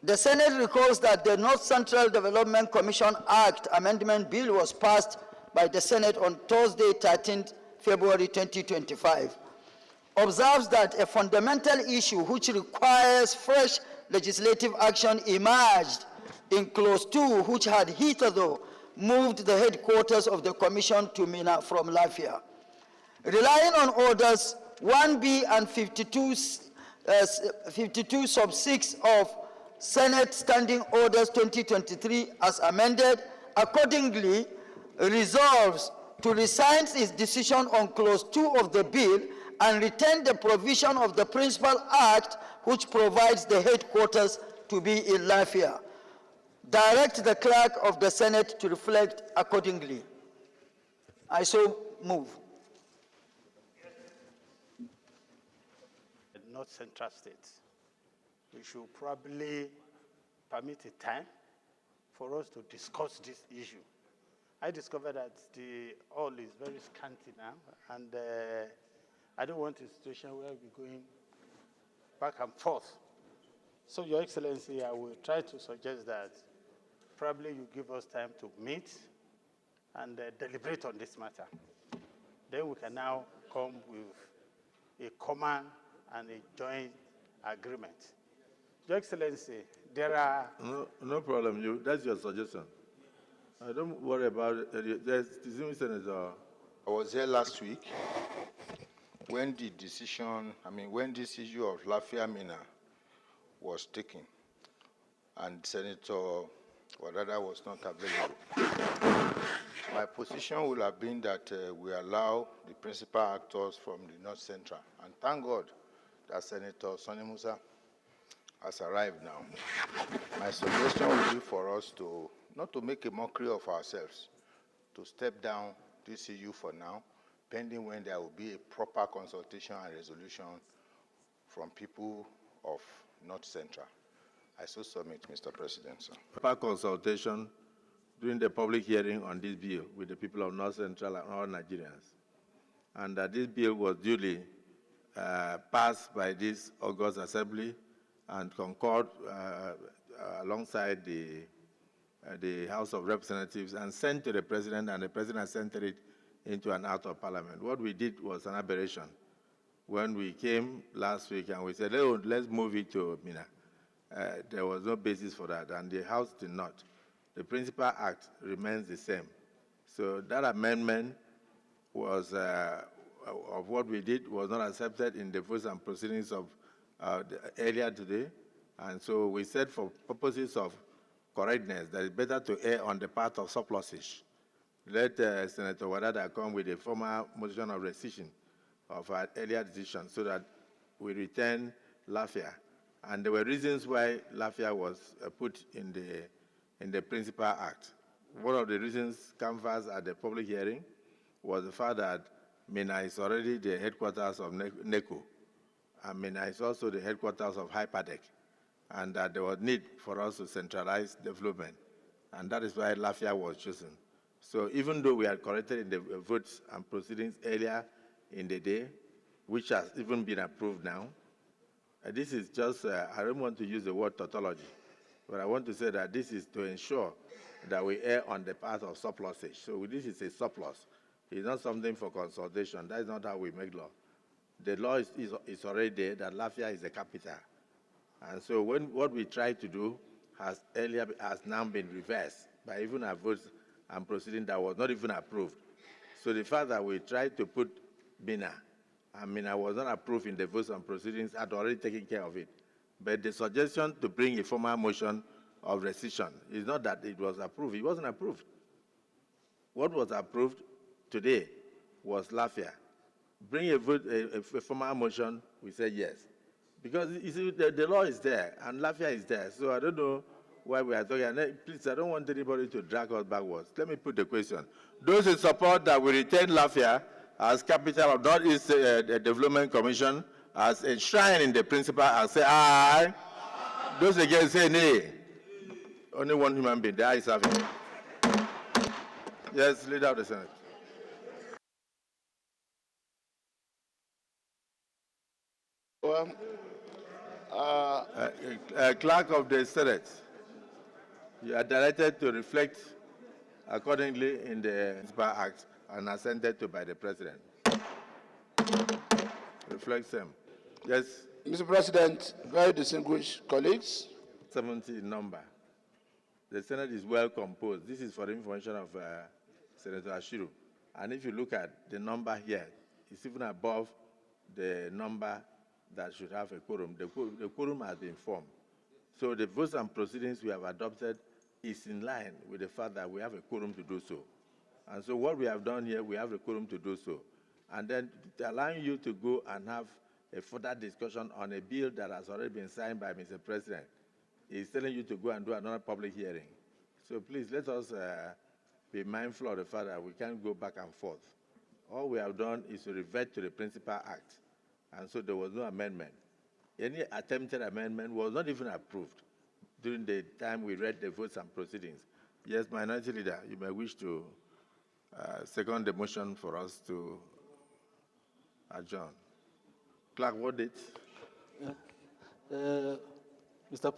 The Senate recalls that the North Central Development Commission Act Amendment Bill was passed by the Senate on Thursday, 13th February 2025. Observes that a fundamental issue which requires fresh legislative action emerged in Clause 2, which had hitherto moved the headquarters of the Commission to Mina from Lafia. Relying on orders 1B and 52 sub 6 of Senate Standing Orders 2023 as amended, accordingly resolves to rescind its decision on Clause 2 of the bill and retain the provision of the Principal Act which provides the headquarters to be in Lafia. Direct the clerk of the Senate to reflect accordingly. I so move. North Central States, we should probably permit a time for us to discuss this issue. I discovered that the oil is very scanty now, and I don't want a situation where we're going back and forth. So, Your Excellency, I will try to suggest that probably you give us time to meet and deliberate on this matter. Then we can now come with a common and a joint agreement. Your Excellency, there are... No problem. That's your suggestion. I don't worry about it. Senator. I was here last week when the decision, when this issue of Lafia Mina was taken, and Senator Wadada was not available. My position would have been that we allow the principal actors from the North Central, and thank God that Senator Sonny Musa has arrived now. My suggestion would be for us to, not to make a mockery of ourselves, to step down this issue for now, pending when there will be a proper consultation and resolution from people of North Central. I so submit, Mr. President, sir. Proper consultation during the public hearing on this bill with the people of North Central and all Nigerians. And that this bill was duly passed by this August Assembly and concurred alongside the House of Representatives and sent to the President, and the President sent it into an Act of Parliament. What we did was an aberration. When we came last week and we said, oh, let's move it to Mina, there was no basis for that, and the House did not. The Principal Act remains the same. So that amendment was, of what we did was not accepted in the votes and proceedings of earlier today. And so we said for purposes of correctness that it's better to err on the part of surplusage. Let Senator Wadada come with a formal motion of rescission of our earlier decision so that we return Lafia. And there were reasons why Lafia was put in the Principal Act. One of the reasons canvassed at the public hearing was the fact that Mina is already the headquarters of NECO, and Mina is also the headquarters of Hypertech, and that there was need for us to centralize development, and that is why Lafia was chosen. So even though we had corrected in the votes and proceedings earlier in the day, which has even been approved now, this is just, I don't want to use the word tautology, but I want to say that this is to ensure that we err on the part of surplusage. So this is a surplus. It's not something for consultation. That's not how we make law. The law is already there that Lafia is the capital. And so what we try to do has now been reversed by even a vote and proceeding that was not even approved. So the fact that we tried to put Mina, and Mina was not approved in the votes and proceedings, had already taken care of it. But the suggestion to bring a formal motion of rescission is not that it was approved. It wasn't approved. What was approved today was Lafia. Bring a formal motion, we say yes. Because you see, the law is there, and Lafia is there. So I don't know why we are talking. And please, I don't want anybody to drag us backwards. Let me put the question. Those who support that we retain Lafia as capital of Northeast Development Commission as enshrined in the principle, and say aye. Those against say nay. Only one human being, the ayes have it. Yes, Leader of the Senate. Well, Clerk of the Senate, you are directed to reflect accordingly in the Municipal Act and assented to by the President. Reflect them. Yes, Mr. President, very distinguished colleagues, 70 number. The Senate is well composed. This is for the information of Senator Ashiru. And if you look at the number here, it's even above the number that should have a quorum. The quorum has been formed. So the votes and proceedings we have adopted is in line with the fact that we have a quorum to do so. And so what we have done here, we have a quorum to do so. And then allowing you to go and have a further discussion on a bill that has already been signed by Mr. President is telling you to go and do another public hearing. So please let us be mindful of the fact that we can't go back and forth. All we have done is to revert to the Principal Act. And so there was no amendment. Any attempted amendment was not even approved during the time we read the votes and proceedings. Yes, Minority Leader, you may wish to second the motion for us to adjourn. Clerk, what date? Mr.